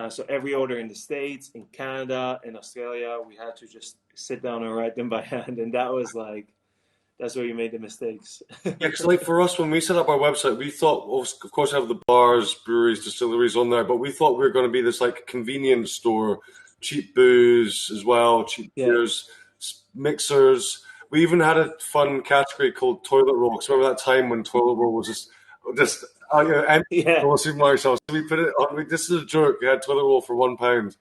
So every order in the States, in Canada, in Australia, we had to just sit down and write them by hand. And that's where you made the mistakes. Because like for us, when we set up our website, we thought, of course, have the bars, breweries, distilleries on there, but we thought we were going to be this like convenience store, cheap booze as well, cheap beers, mixers. We even had a fun category called toilet roll. Because remember that time when toilet roll was just empty supermarket shelves. So we put it on. This is a joke. We had toilet roll for £1,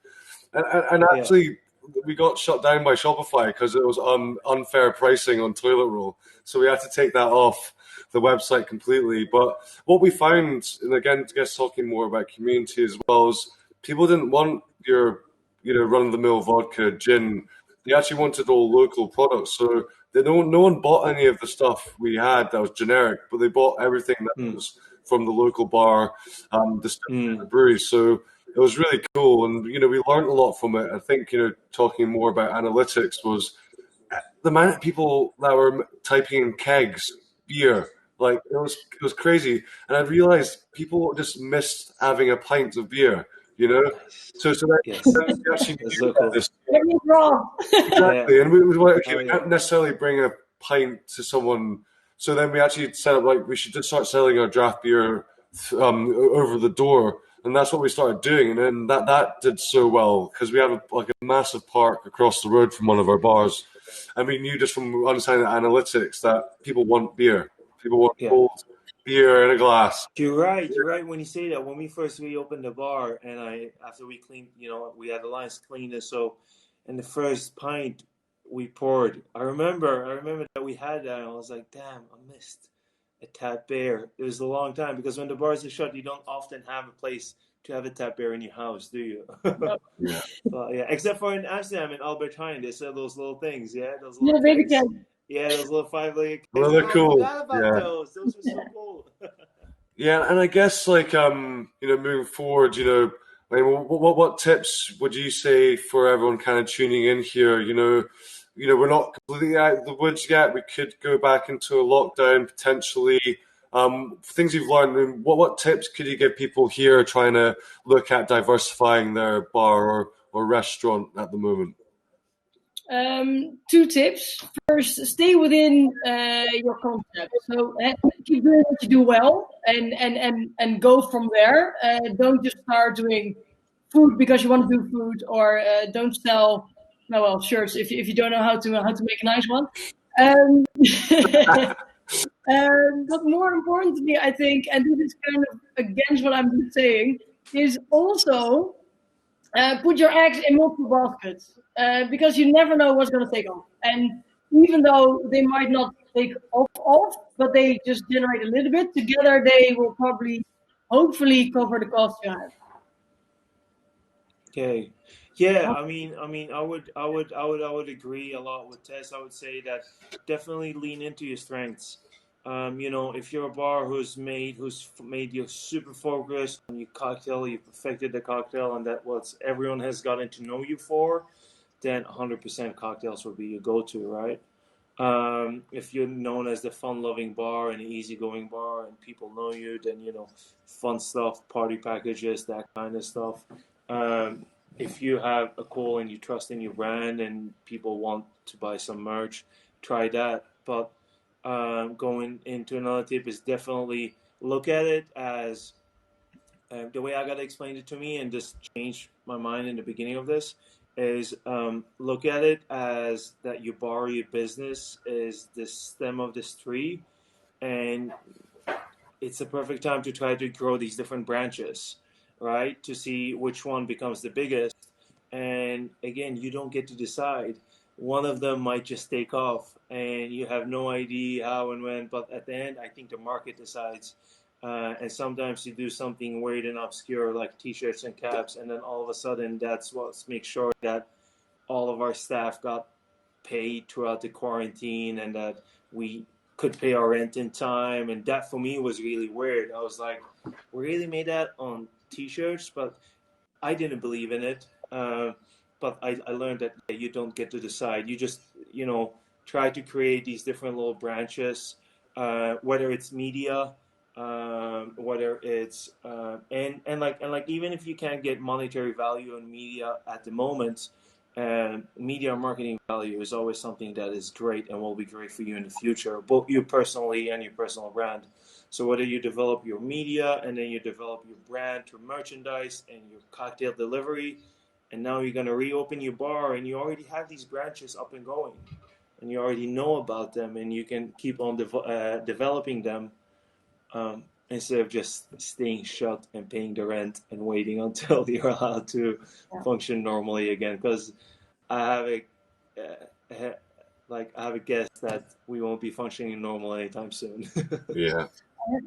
and actually, we got shut down by Shopify because it was unfair pricing on toilet roll. So we had to take that off the website completely. But what we found, and again, I guess talking more about community as well, is people didn't want your, run-of-the-mill vodka, gin. They actually wanted all local products. So no one bought any of the stuff we had that was generic, but they bought everything that was from the local bar, the brewery. So it was really cool, and we learned a lot from it. I think talking more about analytics was the amount of people that were typing in kegs, beer, like it was crazy. And I realized people just missed having a pint of beer, So that Yes. we actually That's knew so cool. Let me draw. exactly, Yeah. and we were like, okay, Oh, we yeah. can't necessarily bring a pint to someone. So then we actually set up like we should just start selling our draft beer over the door, and that's what we started doing. And then that did so well because we have a massive park across the road from one of our bars, and we knew just from understanding the analytics that people want beer, people want Yeah. cold beer in a glass. You're right. You're right when you say that. When we first reopened the bar, and after we cleaned, we had the lines cleaned, and so, and the first pint we poured, I remember that we had that, and I was like, damn, I missed a tap beer. It was a long time because when the bars are shut, you don't often have a place to have a tap beer in your house, do you? Yeah. Well, yeah, except for in Amsterdam and Albert Heijn, they sell those little things, yeah, those Yeah, little baby kegs. can. Yeah, those little 5-liter kegs. Well, they're Oh, I cool. forgot about Yeah. those. Those were so cool. Yeah, and I guess moving forward, I mean, what tips would you say for everyone kind of tuning in here? We're not completely out of the woods yet. We could go back into a lockdown potentially. Things you've learned. I mean, what tips could you give people here trying to look at diversifying their bar or restaurant at the moment? Two tips. First, stay within your concept. So keep doing what you do well, and go from there. Don't just start doing food because you want to do food, or don't sell shirts if you don't know how to make a nice one. But more importantly, I think, and this is kind of against what I'm saying, is also put your eggs in multiple baskets because you never know what's going to take off. And even though they might not take off, but they just generate a little bit, together they will probably, hopefully, cover the cost you have. Okay. Yeah, I mean, I would agree a lot with Tess. I would say that definitely lean into your strengths. If you're a bar who's made you super focused on your cocktail, you perfected the cocktail, and that what everyone has gotten to know you for, then 100% cocktails will be your go-to, right? If you're known as the fun-loving bar and easygoing bar, and people know you, then fun stuff, party packages, that kind of stuff. If you have a call and you trust in your brand and people want to buy some merch, try that. But going into another tip is definitely look at it as the way I got to explain it to me, and this changed my mind in the beginning of this, is look at it as that your bar, your business is the stem of this tree, and it's a perfect time to try to grow these different branches, right? To see which one becomes the biggest. And again, you don't get to decide. One of them might just take off, and you have no idea how and when. But at the end, I think the market decides. And sometimes you do something weird and obscure, like T-shirts and caps, and then all of a sudden, that's what makes sure that all of our staff got paid throughout the quarantine, and that we could pay our rent in time. And that for me was really weird. I was like, we really made that on T-shirts, but I didn't believe in it. But I learned that you don't get to decide. You just try to create these different little branches, whether it's media, whether it's and even if you can't get monetary value in media at the moment, media marketing value is always something that is great and will be great for you in the future, both you personally and your personal brand. So whether you develop your media and then you develop your brand through merchandise and your cocktail delivery, and now you're going to reopen your bar and you already have these branches up and going, and you already know about them, and you can keep on developing them, instead of just staying shut and paying the rent and waiting until you're allowed to function normally again. Because I have a guess that we won't be functioning normal anytime soon. Yeah.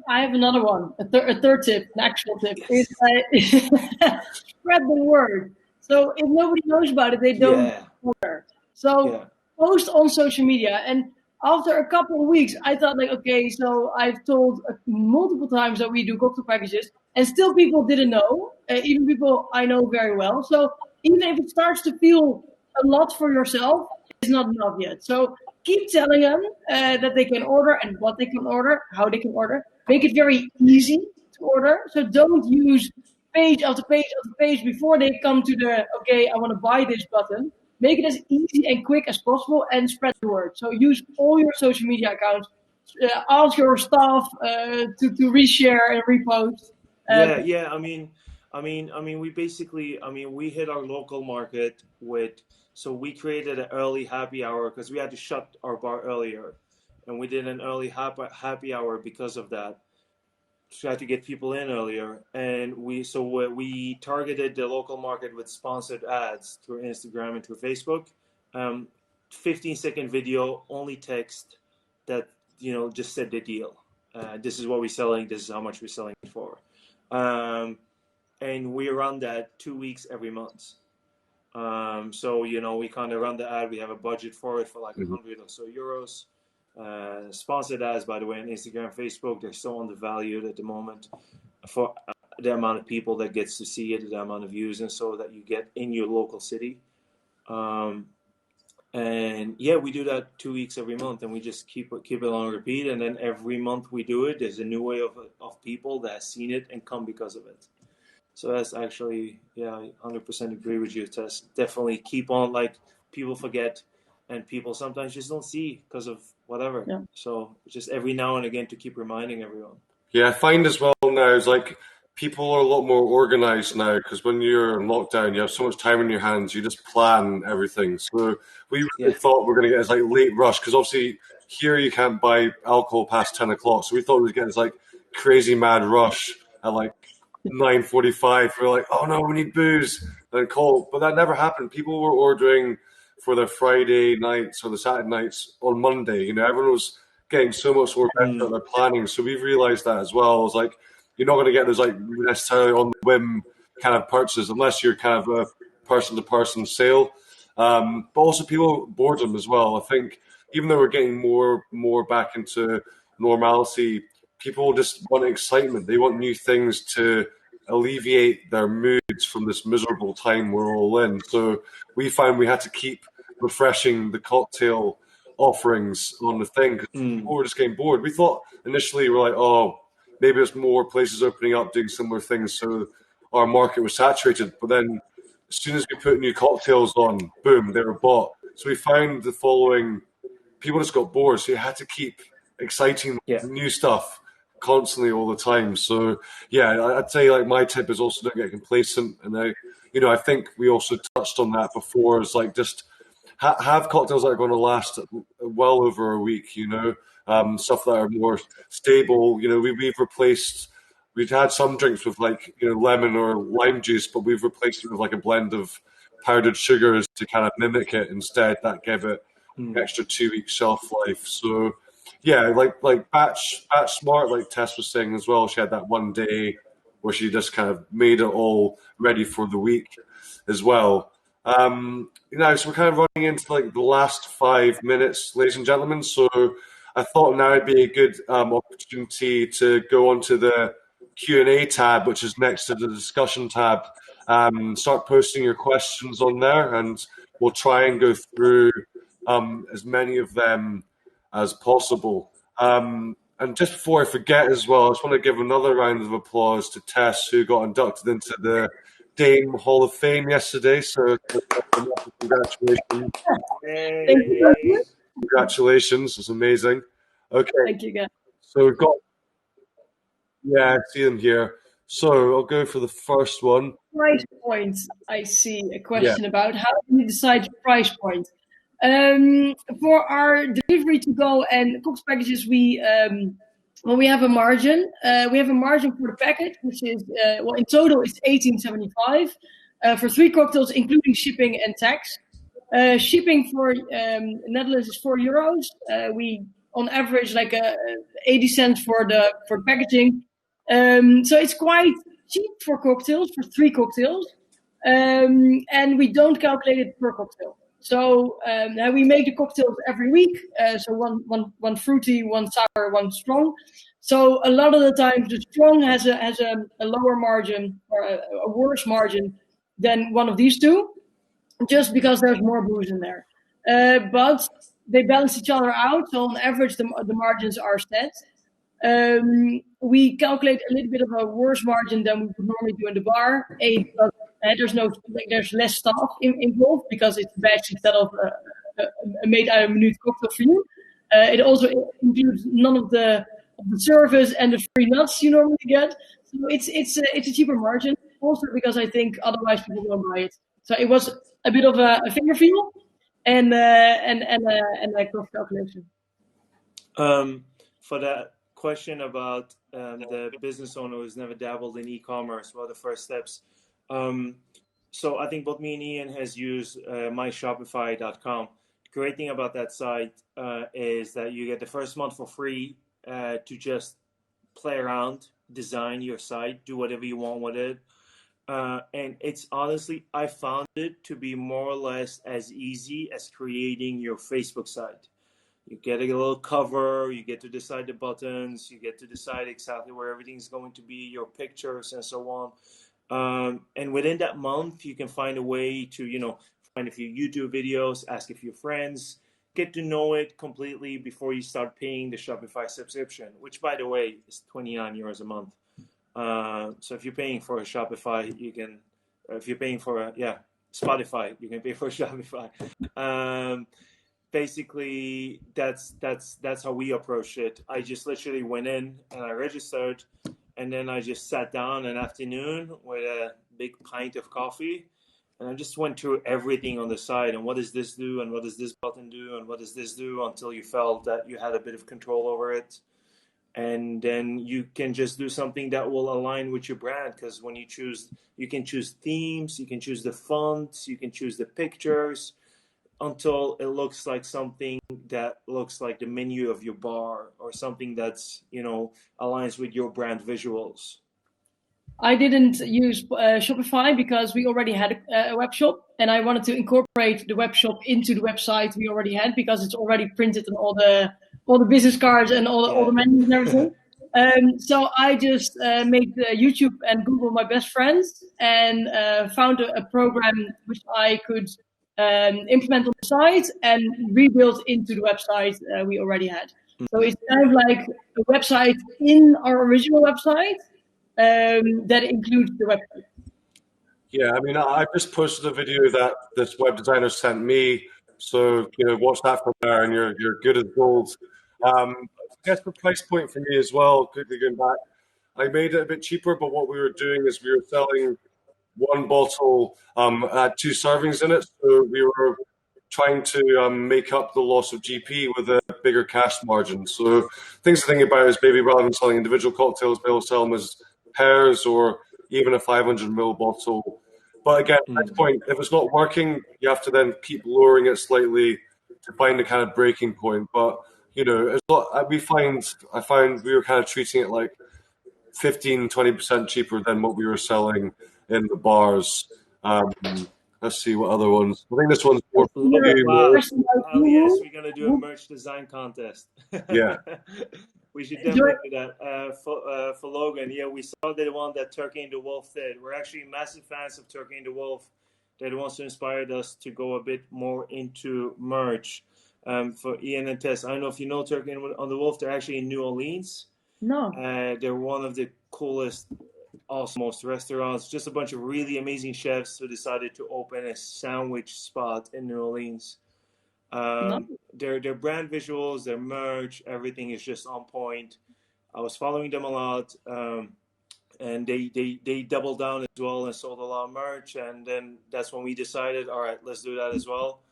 I have another one, a third tip, an actual tip, Yes. is spread the word. So if nobody knows about it, they don't order. So post on social media. And after a couple of weeks, I thought like, okay, so I've told multiple times that we do cocktail packages, and still people didn't know, even people I know very well. So even if it starts to feel a lot for yourself, it's not enough yet. So keep telling them that they can order and what they can order, how they can order. Make it very easy to order. So don't use page after page after page before they come to the, okay, I want to buy this button. Make it as easy and quick as possible and spread the word. So use all your social media accounts. Ask your staff to reshare and repost. Yeah. We hit our local market so we created an early happy hour because we had to shut our bar earlier, and we did an early happy hour because of that. Tried to get people in earlier, and we we targeted the local market with sponsored ads through Instagram and through Facebook. 15-second video, only text that just said the deal. This is what we're selling. This is how much we're selling it for. And we run that 2 weeks every month. So we kind of run the ad. We have a budget for it for like 100 or so euros. Sponsored ads, by the way, on Instagram, Facebook, they're so undervalued at the moment for the amount of people that gets to see it, the amount of views, and so that you get in your local city. And yeah, we do that 2 weeks every month, and we just keep it on repeat. And then every month we do it, there's a new way of people that have seen it and come because of it. So that's actually, I 100% agree with you, Tess. Definitely keep on, like, people forget, and people sometimes just don't see because of whatever. Yeah. So just every now and again to keep reminding everyone. Yeah, I find as well now is like people are a lot more organized now because when you're in lockdown, you have so much time in your hands, you just plan everything. So we really thought we were going to get this like late rush because obviously here you can't buy alcohol past 10 o'clock. So we thought we would get this like crazy mad rush at like 9:45. We're like, oh no, we need booze and call. But that never happened. People were ordering for their Friday nights or the Saturday nights on Monday. Everyone was getting so much more better at their planning. So we've realized that as well. It was like, you're not going to get those like necessarily on the whim kind of purchases unless you're kind of a person-to-person sale. But also people boredom as well. I think even though we're getting more back into normalcy, people just want excitement. They want new things to alleviate their moods from this miserable time we're all in. So we found we had to keep refreshing the cocktail offerings on the thing because people were just getting bored. We thought initially we're like, oh, maybe there's more places opening up doing similar things, so our market was saturated. But then as soon as we put new cocktails on, boom, they were bought. So we found the following: people just got bored, so you had to keep exciting new stuff constantly all the time. So yeah, I'd say like my tip is also don't get complacent. And I think we also touched on that before. Is like just have cocktails that are going to last well over a week. Stuff that are more stable. We've had some drinks with like lemon or lime juice, but we've replaced it with like a blend of powdered sugars to kind of mimic it instead. That gave it an extra 2 week shelf life. So yeah, like batch smart, like Tess was saying as well. She had that one day where she just kind of made it all ready for the week as well. So we're kind of running into like the last 5 minutes, ladies and gentlemen. So I thought now would be a good opportunity to go onto the Q&A tab, which is next to the discussion tab. Start posting your questions on there, and we'll try and go through as many of them as possible. And just before I forget as well, I just want to give another round of applause to Tess, who got inducted into the Dame Hall of Fame yesterday. So congratulations. Thank you. Congratulations. It's amazing. Okay. Thank you, guys. So we've got, I see them here. So I'll go for the first one. Price point. I see a question about how do you decide your price point? For our delivery to go and cocktail packages, we have a margin. We have a margin for the package, which is in total it's $18.75 for 3 cocktails, including shipping and tax. Shipping for Netherlands is €4. We on average like 80 cents for packaging. So it's quite cheap for cocktails, for 3 cocktails. And we don't calculate it per cocktail. So we make the cocktails every week. So one fruity, one sour, one strong. So a lot of the times the strong has a lower margin or a worse margin than one of these two, just because there's more booze in there. But they balance each other out. So on average, the margins are set. We calculate a little bit of a worse margin than we would normally do in the bar. Because there's less staff involved because it's a batch instead of a made out of a minute cocktail for you. It also includes none of the service and the free nuts you normally get. So it's a cheaper margin. Also because I think otherwise people won't buy it. So it was a bit of a finger feel and a cost calculation. For that question about the business owner who's never dabbled in e-commerce, what are the first steps? So I think both me and Ian has used myshopify.com. The great thing about that site is that you get the first month for free to just play around, design your site, do whatever you want with it. And it's honestly, I found it to be more or less as easy as creating your Facebook site. You get a little cover, you get to decide the buttons, you get to decide exactly where everything's going to be, your pictures and so on. And within that month, you can find a way to, find a few YouTube videos, ask a few friends, get to know it completely before you start paying the Shopify subscription, which, by the way, is €29 a month. So if you're paying for a Shopify, you can, if you're paying for Spotify, you can pay for Shopify. Basically, that's how we approach it. I just literally went in and I registered, and then I just sat down an afternoon with a big pint of coffee, and I just went through everything on the site and what does this do and what does this button do and what does this do until you felt that you had a bit of control over it. And then you can just do something that will align with your brand, because when you can choose themes, you can choose the fonts, you can choose the pictures, until it looks like something that looks like the menu of your bar or something that's, aligns with your brand visuals. I didn't use Shopify because we already had a web shop, and I wanted to incorporate the web shop into the website we already had because it's already printed on all the business cards and all the menus and everything. So I just made YouTube and Google my best friends and found a program which I could implement on the site and rebuild into the website we already had. So it's kind of like a website in our original website that includes the website. Yeah, I mean, I just posted a video that this web designer sent me. So, watch that from there and you're good as gold. I guess the price point for me as well, quickly going back, I made it a bit cheaper, but what we were doing is we were selling one bottle had 2 servings in it. So we were trying to make up the loss of GP with a bigger cash margin. So things to think about is maybe rather than selling individual cocktails, they'll sell them as pairs or even a 500ml bottle. But again, at this point, if it's not working, you have to then keep lowering it slightly to find the kind of breaking point. But, it's not, I found we were kind of treating it like 15-20% cheaper than what we were selling in the bars. Let's see what other ones. I think this one's more. Yes, we're gonna do a merch design contest. Yeah, we should definitely do that. For Logan, we saw the one that Turkey and the Wolf did. We're actually massive fans of Turkey and the Wolf. That also inspired us to go a bit more into merch. For Ian and Tess, I don't know if you know Turkey and the Wolf. They're actually in New Orleans. No. They're one of the coolest, awesomest restaurants. Just a bunch of really amazing chefs who decided to open a sandwich spot in New Orleans. Their brand visuals, their merch, everything is just on point. I was following them a lot, and they doubled down as well and sold a lot of merch. And then that's when we decided, all right, let's do that as well.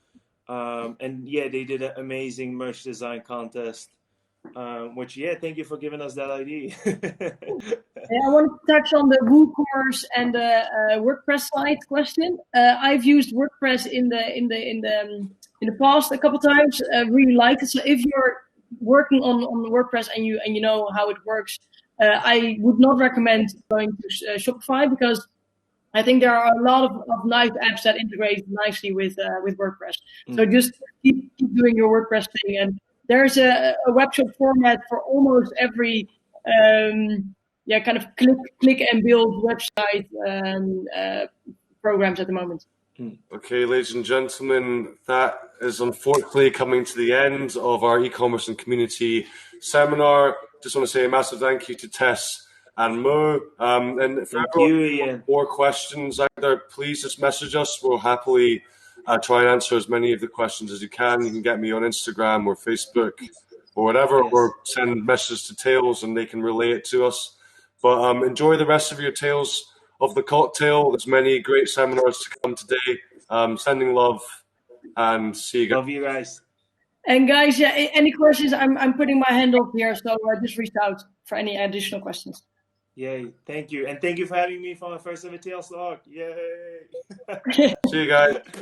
And they did an amazing merch design contest. Which thank you for giving us that idea. I want to touch on the WooCourse and the WordPress site question. I've used WordPress in the past a couple times. Really like it. So if you're working on WordPress and you know how it works, I would not recommend going to Shopify, because I think there are a lot of nice apps that integrate nicely with WordPress. So just keep doing your WordPress thing, and there's a webshop format for almost every kind of click and build website programs at the moment. Okay, ladies and gentlemen, that is unfortunately coming to the end of our e-commerce and community seminar. Just want to say a massive thank you to Tess and Mo. And for everyone more questions out there, please just message us. We'll happily try and answer as many of the questions as you can. You can get me on Instagram or Facebook or whatever, or send messages to Tails and they can relay it to us. But enjoy the rest of your Tales of the Cocktail. There's many great seminars to come today. Sending love and see you guys. Love you guys. And guys, any questions? I'm putting my hand up here, so just reach out for any additional questions. Yay! Thank you, and thank you for having me for my first ever Tales talk. Yay! See you guys.